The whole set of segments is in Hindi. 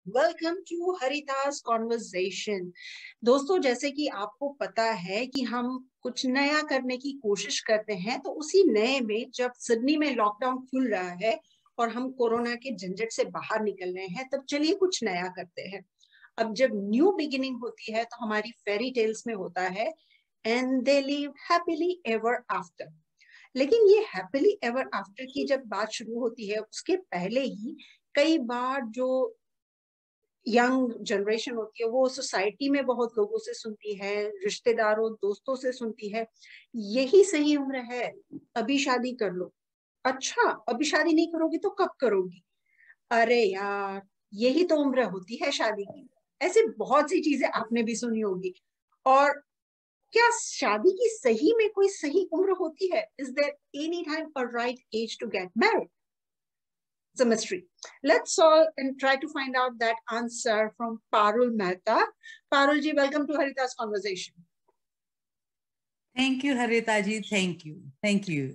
Welcome to हरितास conversation. दोस्तों, जैसे कि आपको पता है कि हम कुछ नया करने की कोशिश करते हैं, तो उसी नए में जब सिडनी में लॉकडाउन खुल रहा है और हम कोरोना के झंझट से बाहर निकल रहे हैं, तब चलिए कुछ नया करते हैं। अब जब न्यू बिगिनिंग होती है तो हमारी फेरी टेल्स में होता है and they live happily ever after. लेकिन ये हैप्पीली एवर आफ्टर की जब बात शुरू होती है, उसके पहले ही कई बार जो यंग जनरेशन होती है वो सोसाइटी में बहुत लोगों से सुनती है, रिश्तेदारों दोस्तों से सुनती है, यही सही उम्र है, अभी शादी कर लो। अच्छा, अभी शादी नहीं करोगी तो कब करोगी? अरे यार, यही तो उम्र होती है शादी की। ऐसी बहुत सी चीजें आपने भी सुनी होगी। और क्या शादी की सही में कोई सही उम्र होती है? Is there any time a right age to get married? It's a mystery. Let's solve and try to find out that answer from Parul Mehta. Parul ji, welcome to Harita's conversation. Thank you Harita ji, thank you.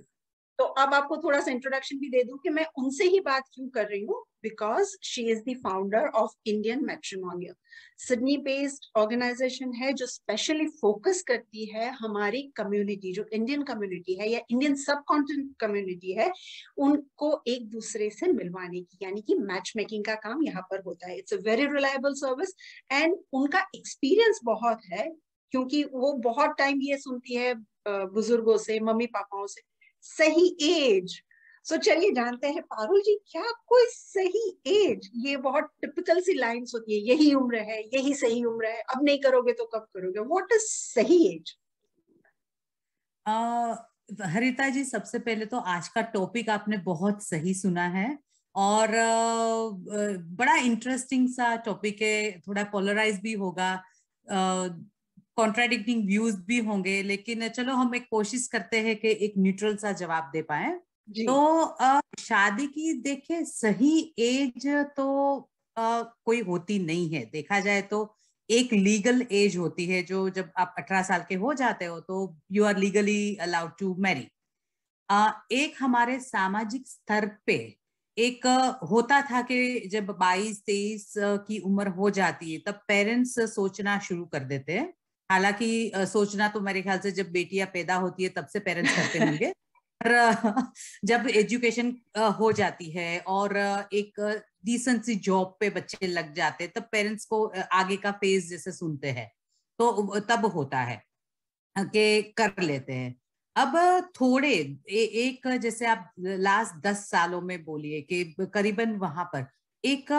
तो अब आपको थोड़ा सा इंट्रोडक्शन भी दे दूं कि मैं उनसे ही बात क्यों कर रही हूँ। Because she is the founder of Indian matrimonial, Sydney based organisation है जो स्पेशली फोकस करती है हमारी कम्युनिटी, जो इंडियन कम्युनिटी है या इंडियन सब कॉन्टिनेंट कम्युनिटी है, उनको एक दूसरे से मिलवाने की, यानी कि मैच मेकिंग का काम यहाँ पर होता है। It's a very reliable service and उनका एक्सपीरियंस बहुत है, क्योंकि वो बहुत टाइम ये सुनती है बुजुर्गों से, मम्मी पापाओं से, सही एज। सो चलिए जानते हैं पारुल जी, क्या कोई सही एज? ये बहुत टिपिकल सी लाइंस होती है, यही उम्र है, यही सही उम्र है, अब नहीं करोगे तो कब करोगे? व्हाट इज सही एज? हरिता जी, सबसे पहले तो आज का टॉपिक आपने बहुत सही सुना है और बड़ा इंटरेस्टिंग सा टॉपिक है। थोड़ा पोलराइज भी होगा, कॉन्ट्राडिक्टिंग व्यूज भी होंगे, लेकिन चलो हम एक कोशिश करते हैं कि एक न्यूट्रल सा जवाब दे पाए। जी। तो शादी की देखे सही एज तो कोई होती नहीं है। देखा जाए तो एक लीगल एज होती है, जो जब आप 18 साल के हो जाते हो तो you are legally allowed to marry. एक हमारे सामाजिक स्तर पे एक होता था कि जब 22-23 की उम्र हो जाती है तब पेरेंट्स सोचना शुरू कर देते हैं। हालांकि सोचना तो मेरे ख्याल से जब बेटियां पैदा होती है तब से पेरेंट्स करते होंगे, पर जब एजुकेशन हो जाती है और एक डिसेंट सी जॉब पे बच्चे लग जाते हैं तब पेरेंट्स को आगे का फेज जैसे सुनते हैं, तो तब होता है कि कर लेते हैं। अब थोड़े एक जैसे आप लास्ट 10 सालों में बोलिए कि करीबन वहां पर एक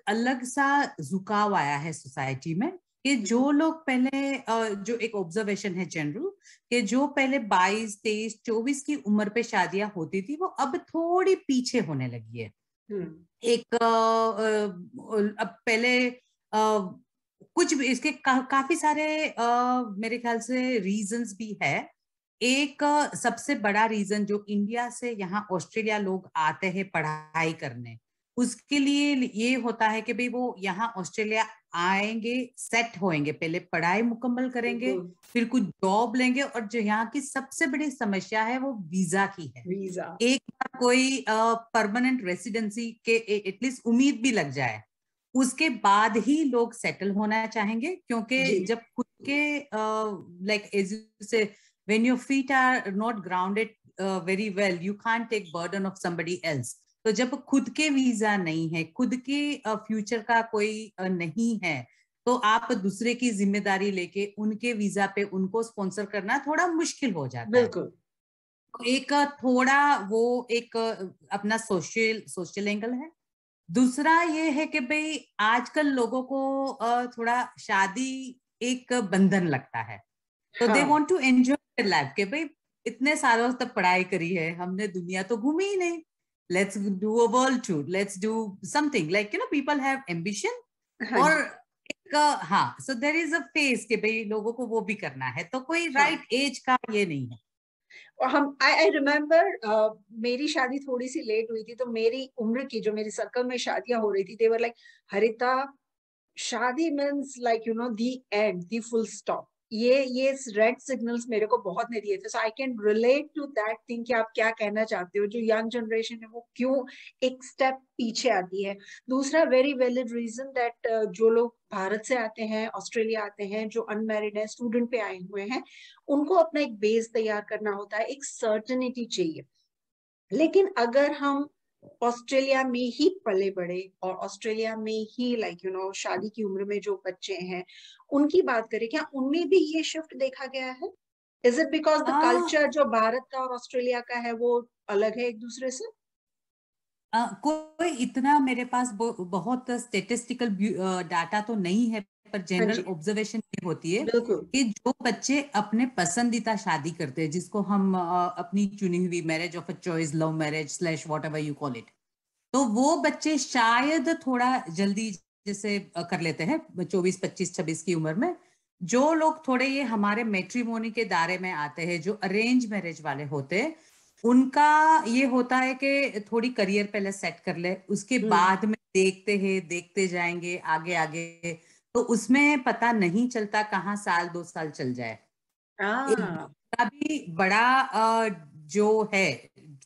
अलग सा झुकाव आया है सोसाइटी में कि जो लोग पहले जो एक ऑब्जर्वेशन है जनरल, कि जो पहले 22, 23, 24 की उम्र पे शादियां होती थी वो अब थोड़ी पीछे होने लगी है। एक अब पहले कुछ भी इसके काफी सारे मेरे ख्याल से रीजंस भी है। एक सबसे बड़ा रीजन जो इंडिया से यहाँ ऑस्ट्रेलिया लोग आते हैं पढ़ाई करने, उसके लिए ये होता है कि भाई वो यहाँ ऑस्ट्रेलिया आएंगे, सेट होएंगे, पहले पढ़ाई मुकम्मल करेंगे, फिर कुछ जॉब लेंगे, और जो यहाँ की सबसे बड़ी समस्या है वो वीजा की है। वीजा। एक बार कोई परमानेंट रेसिडेंसी के एटलीस्ट उम्मीद भी लग जाए, उसके बाद ही लोग सेटल होना चाहेंगे, क्योंकि जब खुद के like age you say when your feet are not grounded very well you can't take burden of somebody else. तो जब खुद के वीजा नहीं है, खुद के फ्यूचर का कोई नहीं है, तो आप दूसरे की जिम्मेदारी लेके उनके वीजा पे उनको स्पॉन्सर करना थोड़ा मुश्किल हो जाता है। बिल्कुल। एक थोड़ा वो एक अपना सोशल सोशल एंगल है। दूसरा ये है कि भाई आजकल लोगों को थोड़ा शादी एक बंधन लगता है, तो दे हाँ। वांट टू एंजॉय लाइफ के भाई इतने सालों तक पढ़ाई करी है हमने, दुनिया तो घूमी ही नहीं, let's do a world tour, let's do something, like people have ambition. हाँ और जी। एक हाँ, so there is a phase के भाई लोगों को वो भी करना है, तो कोई हाँ। राइट एज का ये नहीं है। और हम आई रिमेम्बर, मेरी शादी थोड़ी सी लेट हुई थी, तो मेरी उम्र की जो मेरी सर्कल में शादियां हो रही थी, देवर लाइक, हरिता, शादी means like the end, the full stop. ये रेड सिग्नल्स मेरे को बहुत नहीं दिए थे, so I can relate to that thing कि आप क्या कहना चाहते हो, जो यंग जनरेशन है वो क्यों एक स्टेप पीछे आती है। दूसरा वेरी वैलिड रीजन दैट जो लोग भारत से आते हैं, ऑस्ट्रेलिया आते हैं, जो अनमैरिड है, स्टूडेंट पे आए हुए हैं, उनको अपना एक बेस तैयार करना होता है, एक सर्टेनिटी चाहिए। लेकिन अगर हम ऑस्ट्रेलिया में ही पले बड़े और ऑस्ट्रेलिया में ही शादी की उम्र में जो बच्चे हैं उनकी बात करें, क्या उनमें भी ये शिफ्ट देखा गया है? Is it because the culture जो भारत का और ऑस्ट्रेलिया का है वो अलग है एक दूसरे से? कोई इतना मेरे पास बहुत स्टेटिस्टिकल डाटा तो नहीं है, पर हाँ जनरल जी, ऑब्जर्वेशन ये होती है बिल्कुल। कि जो बच्चे अपने पसंदीदा शादी करते हैं, जिसको हम अपनी चुनी हुई marriage of a choice, love marriage slash what ever you call it, तो वो बच्चे शायद थोड़ा जल्दी जैसे कर लेते हैं 24, 25, 26 की उम्र में। जो लोग थोड़े ये हमारे मैट्रिमोनी के दायरे में आते हैं, जो अरेंज मैरिज वाले होते हैं, उनका ये होता है कि थोड़ी करियर पहले सेट कर ले, उसके हम्म। बाद में देखते हैं, देखते जाएंगे आगे आगे। तो उसमें पता नहीं चलता कहाँ साल 2 साल चल जाए। एक हाँ दूसरा भी बड़ा जो है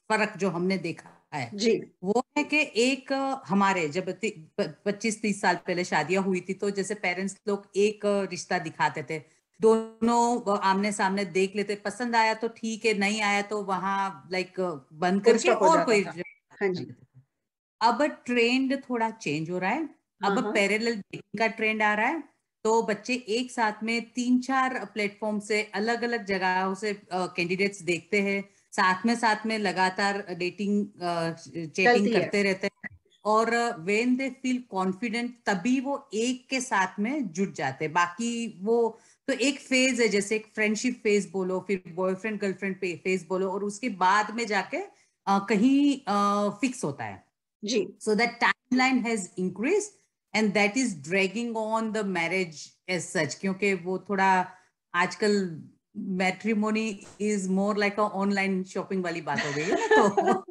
फर्क जो हमने देखा है, जी। वो है कि एक हमारे जब 25-30 साल पहले शादियां हुई थी, तो जैसे पेरेंट्स लोग एक रिश्ता दिखाते थे, दोनों आमने सामने देख लेते, पसंद आया तो ठीक है, नहीं आया तो वहां लाइक बंद फुल करके स्टॉप हो और जाता कोई था। हाँ कर जी। लेते थे। अब ट्रेंड थोड़ा चेंज हो रहा है। हाँ अब हाँ। पैरेलल डेटिंग का ट्रेंड आ रहा है। तो बच्चे एक साथ में 3-4 प्लेटफॉर्म से अलग अलग जगहों से कैंडिडेट्स देखते हैं, साथ में लगातार डेटिंग चैटिंग चलती है। करते रहते हैं, और वेन दे फील कॉन्फिडेंट तभी वो एक के साथ में जुट जाते हैं। बाकी वो तो एक फेज है, जैसे एक फ्रेंडशिप फेज बोलो, फिर बॉयफ्रेंड गर्लफ्रेंड फेज बोलो, और उसके बाद में जाके कहीं फिक्स होता है। जी। So that timeline has increased and that is dragging on the marriage as such, क्योंकि वो थोड़ा आजकल matrimony is more like a online shopping वाली बात हो गई है ना। तो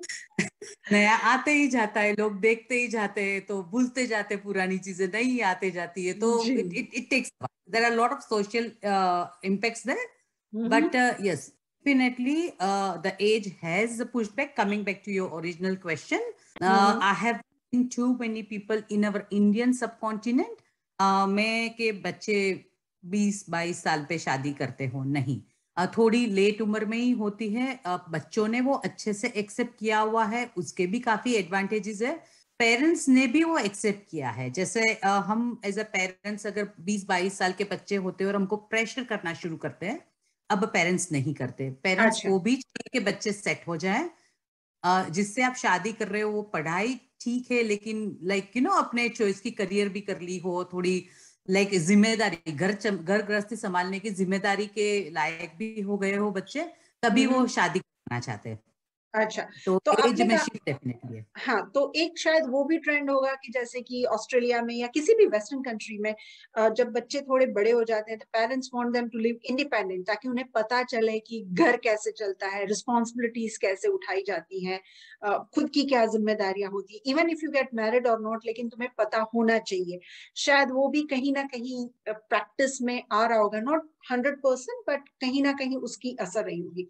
नया आते ही जाता है, लोग देखते ही जाते हैं, तो भूलते जाते पुरानी चीजें, नहीं आते जाती है, तो जी। it takes there are a lot of social impacts there. Hmm. But yes, definitely the age has pushed back. Coming back to your original question, hmm. I have seen too many people in our Indian subcontinent में के बच्चे 20-22 साल पे शादी करते हो नहीं, थोड़ी लेट उम्र में ही होती है। बच्चों ने वो अच्छे से एक्सेप्ट किया हुआ है, उसके भी काफी एडवांटेजेस है, पेरेंट्स ने भी वो एक्सेप्ट किया है। जैसे हम एज अ पेरेंट्स अगर 20-22 साल के बच्चे होते हैं और हमको प्रेशर करना शुरू करते हैं, अब पेरेंट्स नहीं करते। पेरेंट्स अच्छा। को भी चाहिए कि बच्चे सेट हो जाएं। जिससे आप शादी कर रहे हो वो पढ़ाई ठीक है, लेकिन लाइक अपने चॉइस की करियर भी कर ली हो, थोड़ी लाइक जिम्मेदारी, घर गृहस्थी संभालने की जिम्मेदारी के लायक भी हो गए हो बच्चे, तभी वो हम्म। शादी करना चाहते हैं। अच्छा। तो तो एज आपने में कहा, शिफ्ट डेफिनेटली है। हाँ, तो एक शायद वो भी ट्रेंड होगा कि जैसे कि ऑस्ट्रेलिया में या किसी भी वेस्टर्न कंट्री में जब बच्चे थोड़े बड़े हो जाते हैं तो parents want them to live independent, ताकि उन्हें पता चले कि घर कैसे चलता है, रिस्पॉन्सिबिलिटीज कैसे उठाई जाती हैं, खुद की क्या जिम्मेदारियां होती है, even if you get married और नॉट, लेकिन तुम्हें पता होना चाहिए। शायद वो भी कहीं ना कहीं प्रैक्टिस में आ रहा होगा, नॉट 100%, बट कहीं ना कहीं उसकी असर रही होगी।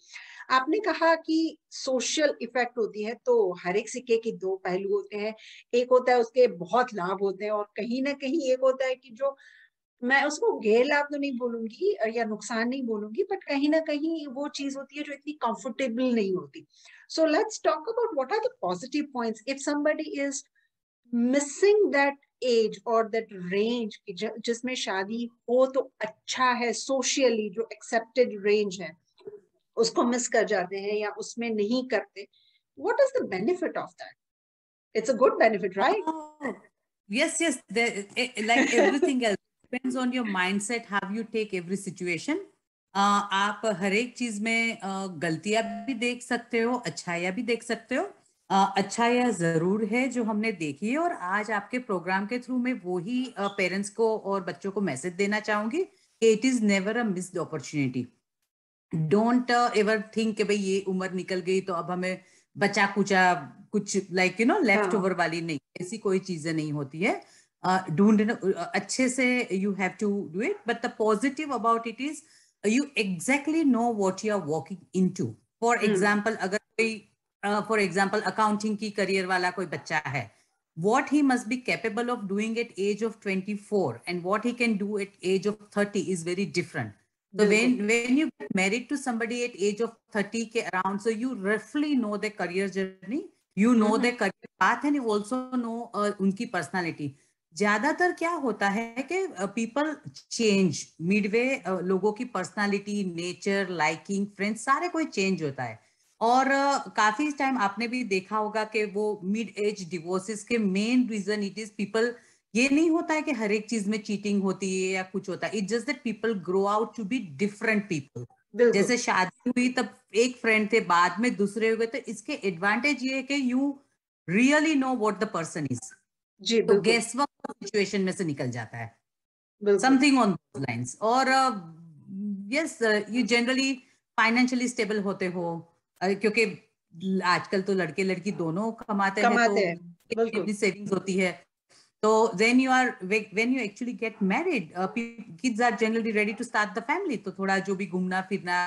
आपने कहा कि सोशल इफेक्ट होती है, तो हर एक सिक्के के दो पहलू होते हैं। एक होता है उसके बहुत लाभ होते हैं, और कहीं ना कहीं एक होता है कि जो, मैं उसको गैर लाभ तो नहीं बोलूंगी या नुकसान नहीं बोलूंगी, बट कहीं ना कहीं वो चीज होती है जो इतनी कंफर्टेबल नहीं होती। So let's talk about what are the positive points if somebody is missing that age और दैट रेंज जिसमें शादी हो तो अच्छा है, सोशली जो एक्सेप्टेड रेंज है उसको मिस कर जाते हैं या उसमें नहीं करते। What is the benefit of that? It's a good benefit, right? Oh, yes. Like everything else, depends on your mindset, how you take every situation. आप हर एक चीज में गलतियां भी देख सकते हो, अच्छाइयां भी देख सकते हो। अच्छाइयां जरूर है जो हमने देखी है, और आज आपके प्रोग्राम के थ्रू मैं वो ही पेरेंट्स को और बच्चों को मैसेज देना चाहूंगी, it is never a missed opportunity. Don't ever think कि भाई ये उम्र निकल गई तो अब हमें बचा कुचा कुछ लाइक लेफ्ट हाँ। ओवर वाली, नहीं, ऐसी कोई चीजें नहीं होती है। ढूंढना अच्छे से, you have to do it, but the positive about it is you exactly know what you are walking into. For example, अगर कोई for example accounting की career वाला कोई बच्चा है, what he must be capable of doing at age of 24 and what he can do at age of 30 is very different. So when you get married to somebody at age of 30 के around, so you roughly know their career journey, you know their career path, and you also know उनकी personality. ज्यादातर क्या होता है कि पीपल चेंज मिडवे, लोगों की पर्सनालिटी, नेचर, लाइकिंग, फ्रेंड्स सारे कोई चेंज होता है। और काफी टाइम आपने भी देखा होगा कि वो मिड एज डिवोर्सेस के main reason it is people, ये नहीं होता है कि हर एक चीज में चीटिंग होती है या कुछ होता है, it just that people grow out to be different people. जैसे शादी हुई तब एक फ्रेंड थे, बाद में दूसरे हो गए, तो इसके एडवांटेज ये है कि you really know what the person is. जी, तो गेस वर्क सिचुएशन में से निकल जाता है, समथिंग ऑन दोस लाइंस। और yes, you generally financially stable होते हो, क्योंकि आजकल तो लड़के लड़की दोनों कमाते हैं, तो अपनी सेविंग्स होती है। तो when you actually get married, kids are generally ready to start the family, तो थोड़ा जो भी घूमना फिरना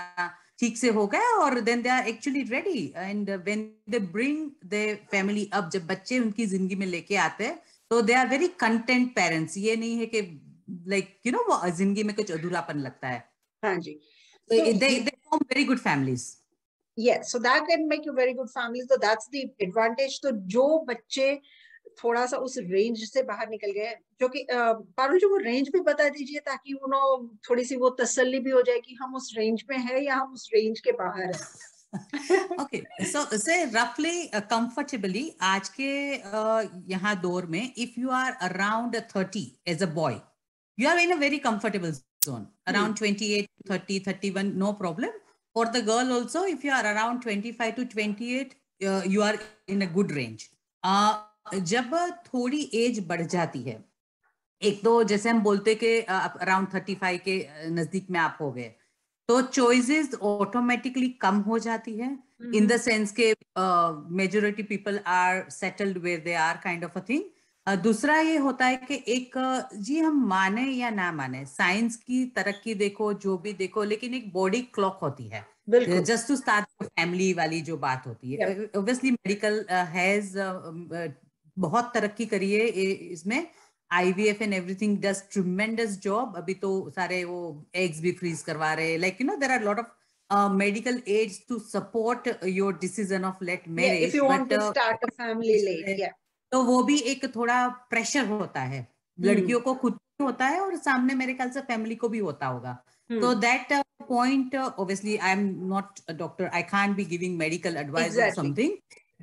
ठीक से हो गया, और then they are actually ready, and when they bring their family up, जब बच्चे उनकी जिंदगी में लेके आते हैं, तो they are very content parents। ये नहीं है कि like you know वो जिंदगी में कुछ अधूरापन लगता है। हाँ जी, they form very good families। Yes, so that can make you very good families, so that's the advantage। तो जो बच्चे थोड़ा सा उस रेंज से बाहर निकल गए, जो कि पारुल जी वो रेंज भी बता दीजिए, ताकि वो थोड़ी सी वो तसल्ली भी हो जाए कि हम उस रेंज में है या हम उस रेंज के बाहर हैं। Okay, so say roughly comfortably आज के यहाँ दौर में, if you are around 30 as a boy, you are in a very comfortable zone, around 28 30 31, no problem. For the girl also, if you are around 25 to 28, you are in a good range। जब थोड़ी एज बढ़ जाती है, एक तो जैसे हम बोलते कि अराउंड 35 के नजदीक में आप हो गए, तो चॉइसेस ऑटोमेटिकली कम हो जाती है, इन द सेंस के majority people are settled where they are, kind of a thing. दूसरा ये होता है कि एक जी हम माने या ना माने, साइंस की तरक्की देखो, जो भी देखो, लेकिन एक बॉडी क्लॉक होती है, जस्ट टू स्टार्ट फैमिली वाली जो बात होती है। ऑब्वियसली मेडिकल हैज बहुत तरक्की करी है इसमें, IVF and everything does tremendous job। अभी तो सारे वो eggs भी freeze करवा रहे, like you know there are a lot of medical aids to support your decision of late marriage। if you want to start a family late, तो वो भी एक थोड़ा प्रेशर होता है, लड़कियों को खुद होता है और सामने मेरे ख्याल से फैमिली को भी होता होगा। तो that point, obviously I am not a doctor, I can't be giving medical advice or something,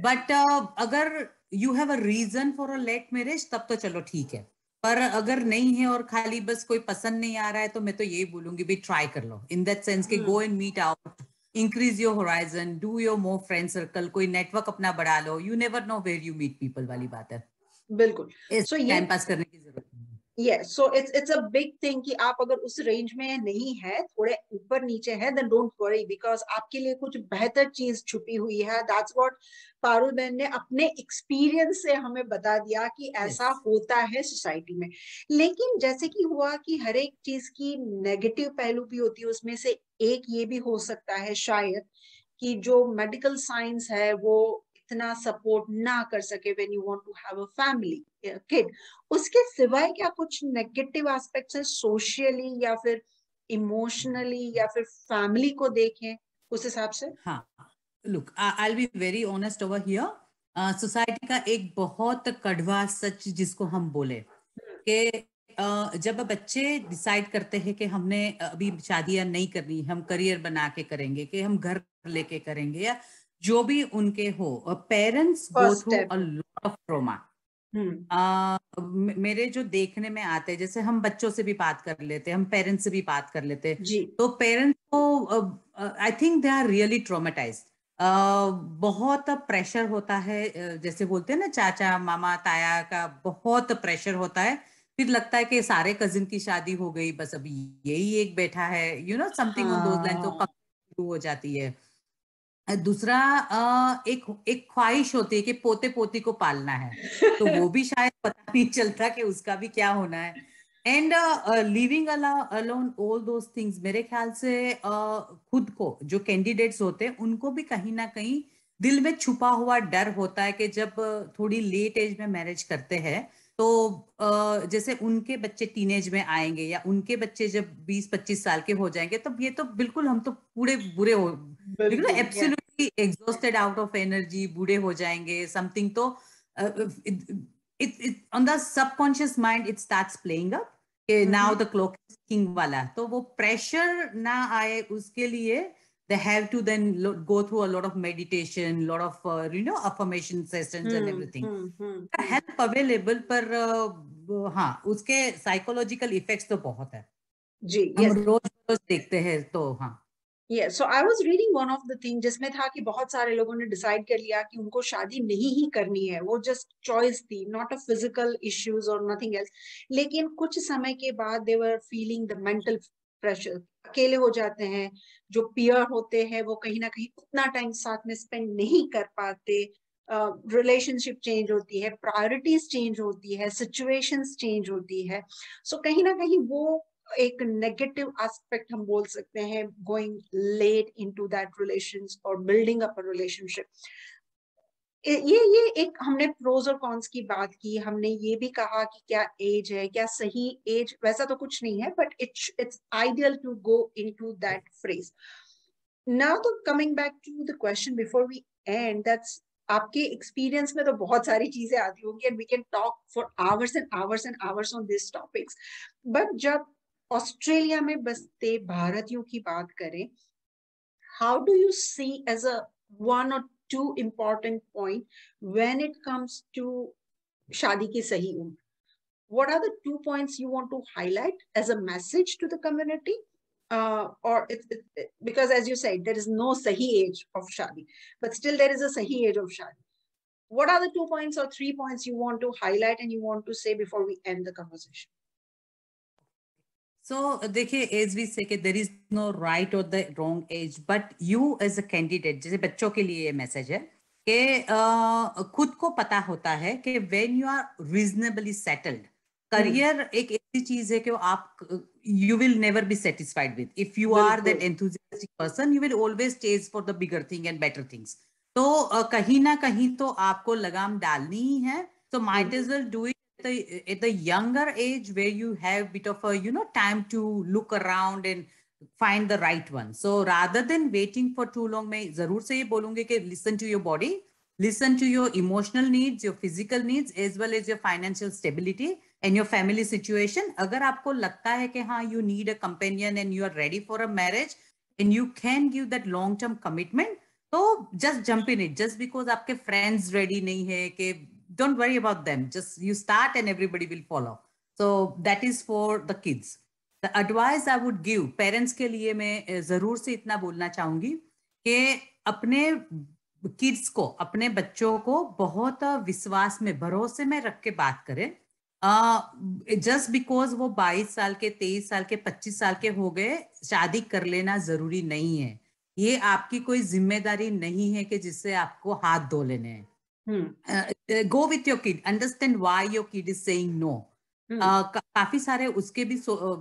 but अगर you have a reason for a late marriage तब तो चलो ठीक है, पर अगर नहीं है और खाली बस कोई पसंद नहीं आ रहा है, तो मैं तो यही बोलूंगी भी ट्राई कर लो, इन दैट सेंस के go and meet out, increase your horizon, do your more friend circle, कोई नेटवर्क अपना बढ़ा लो, you never know where you meet people वाली बात है। बिल्कुल, सो टाइम पास करने की जरूरत नहीं। Yes, so it's a big thing कि आप अगर उस रेंज में नहीं है, थोड़े ऊपर नीचे है, then don't worry, because आपके लिए कुछ बेहतर चीज छुपी हुई है। That's what पारुल बहन ने अपने एक्सपीरियंस से हमें बता दिया कि ऐसा होता है सोसाइटी में। लेकिन जैसे कि हुआ कि हर एक चीज की नेगेटिव पहलू भी होती है, उसमें से एक ये भी हो सकता है शायद कि जो मेडिकल साइंस है वो इतना सपोर्ट ना कर सके when you want to have a family kid. उसके सिवाय क्या कुछ नेगेटिव एस्पेक्ट्स हैं सोशली या फिर इमोशनली या फिर फैमिली को देखें उस हिसाब से? हाँ, look I will be very honest over here, society का एक बहुत कड़वा सच जिसको हम बोले कि जब बच्चे डिसाइड करते हैं कि हमने अभी शादियां नहीं करनी, हम करियर बना के करेंगे, कि हम घर लेके करेंगे, या जो भी उनके हो, parents go through a lot of trauma. मेरे जो देखने में आते हैं, जैसे हम बच्चों से भी बात कर लेते हैं, हम पेरेंट्स से भी बात कर लेते हैं, तो पेरेंट्स को I think they are really traumatised. बहुत प्रेशर होता है, जैसे बोलते हैं ना चाचा मामा ताया का बहुत प्रेशर होता है, फिर लगता है कि सारे कजिन की शादी हो गई, बस अभी यही एक बैठा है, you know something on those line, तो शुरू हो जाती है। दूसरा एक एक ख्वाहिश होती है कि पोते पोती को पालना है, तो वो भी शायद पता नहीं चलता कि उसका भी क्या होना है। And living alone all those things, मेरे ख्याल से खुद को जो कैंडिडेट्स होते हैं उनको भी कहीं ना कहीं दिल में छुपा हुआ डर होता है कि जब थोड़ी लेट एज में मैरिज करते हैं तो जैसे उनके बच्चे टीनेज में आएंगे या उनके बच्चे जब 20-25 साल के हो जाएंगे, तब ये तो बिल्कुल हम तो पूरे बुरे हो, बिल्कुल बिल्कुल, या absolutely exhausted out of energy, बूढ़े हो जाएंगे समथिंग। तो it on the subconscious mind it starts playing up कि now the clock is ticking वाला, तो वो प्रेशर ना आए उसके लिए they have to then go through a lot of meditation, lot of affirmation sessions and everything, hmm. Help available. पर हाँ, उसके साइकोलॉजिकल इफेक्ट्स तो बहुत है, जी, हम यस। रोज रोज देखते हैं। तो हाँ, Yeah, so I was reading one of the thing जिसमें था कि बहुत सारे लोगों ने डिसाइड कर लिया कि उनको शादी नहीं ही करनी है, वो जस्ट चॉइस थी, नॉट अ फिजिकल इश्यूज और नथिंग एल्स। लेकिन कुछ समय के बाद they were feeling the mental pressure, अकेले हो जाते हैं, जो पियर होते हैं वो कहीं ना कहीं उतना टाइम साथ में स्पेंड नहीं कर पाते, रिलेशनशिप चेंज होती है, प्रायोरिटीज चेंज होती है, सिचुएशंस चेंज होती है। सो कहीं ना कहीं वो एक नेगेटिव एस्पेक्ट हम बोल सकते हैं, going late into that relations और बिल्डिंग अप अ रिलेशनशिप। ये एक हमने प्रोज और कॉन्स की बात की, हमने ये भी कहा कि क्या एज है, क्या सही एज, वैसा तो कुछ नहीं है, but it's ideal to go into that phrase. Now तो coming back to the question before we end, that's आपके एक्सपीरियंस में तो बहुत सारी चीजें आती होंगी and we can talk for hours and hours and hours on this topics, but जब ऑस्ट्रेलिया में बसते भारतीयों की बात करें, how do you see as a one or two important point when it comes to शादी की सही उम्र? What are the 2 points you want to highlight as a message to the community? Or because as you said, there is no sahi age of shadi, but still there is a sahi age of shadi. What are the 2 points or 3 points you want to highlight and you want to say before we end the conversation? सो देखिए, as we say there is no right और the wrong age, but you as a candidate, जैसे बच्चों के लिए ये मैसेज है कि खुद को पता होता है कि when you are reasonably settled, career एक ऐसी चीज है कि आप you will never be satisfied with, if you are that enthusiastic person you will always chase for the bigger thing and better things. तो कहीं ना कहीं तो आपको लगाम डालनी ही है, तो might as well do at the younger age where you have bit of a time to look around and find the right one. So rather than waiting for too long, मैं जरूर से ये बोलूंगी कि listen to your body, listen to your emotional needs, your physical needs, as well as your financial stability and your family situation. अगर आपको लगता है कि हाँ you need a companion and you are ready for a marriage and you can give that long term commitment, तो just jump in it. Just because आपके friends ready नहीं है कि don't worry about them, just you start and everybody will follow. So that is for the kids. The advice I would give parents के लिए, मैं जरूर से इतना बोलना चाहूंगी कि अपने किड्स को, अपने बच्चों को बहुत विश्वास में, भरोसे में रख के बात करें। जस्ट बिकॉज वो 22 साल के, 23 साल के, 25 साल के हो गए, शादी कर लेना जरूरी नहीं है। ये आपकी कोई जिम्मेदारी नहीं है कि जिससे आपको हाथ धो लेने हैं। Go with your kid, understand why your kid is saying no. काफी सारे उसके भी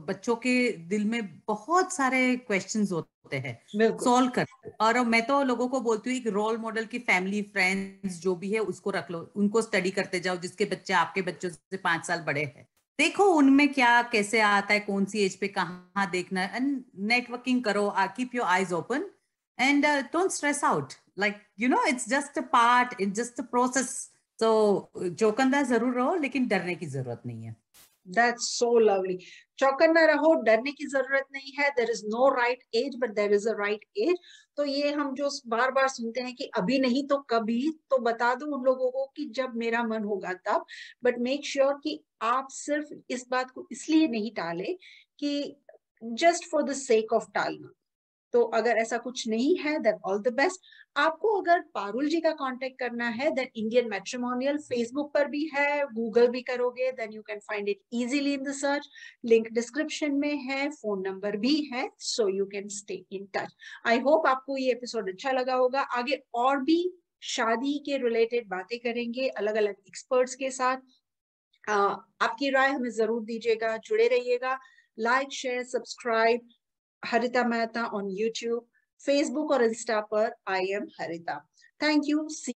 बच्चों के दिल में बहुत सारे क्वेश्चंस होते हैं, सॉल्व कर। और मैं तो लोगों को बोलती हूँ, एक रोल मॉडल की फैमिली फ्रेंड्स जो भी है उसको रख लो, उनको स्टडी करते जाओ, जिसके बच्चे आपके बच्चों से 5 साल बड़े हैं, देखो उनमें क्या कैसे आता है, कौन सी एज पे कहाँ देखना है, एंड नेटवर्किंग करो, keep your eyes open and don't stress out, like it's just a part, it's just a process. So चौकन्ना जरूर रहो, लेकिन डरने की जरूरत नहीं है। That's so lovely. चौकन्ना रहो, डरने की जरूरत नहीं है। There is no right age, but there is a right age. तो ये हम जो बार बार सुनते हैं कि अभी नहीं तो कभी, तो बता दो उन लोगों को कि जब मेरा मन होगा तब। बट मेक श्योर कि आप सिर्फ इस बात को इसलिए नहीं टाले कि just for the sake of टालना। तो अगर ऐसा कुछ नहीं है देन ऑल द बेस्ट। आपको अगर पारुल जी का कांटेक्ट करना है देन इंडियन मैट्रिमोनियल फेसबुक पर भी है, गूगल भी करोगे then you can find it easily in the search, link description में है, फोन नंबर भी है, so you can stay in touch. I hope आपको ये एपिसोड अच्छा लगा होगा। आगे और भी शादी के रिलेटेड बातें करेंगे अलग अलग एक्सपर्ट्स के साथ। आपकी राय हमें जरूर दीजिएगा, जुड़े रहिएगा। Like share subscribe Harita Mehta on YouTube, Facebook और इंस्टा पर I am Harita. Thank you.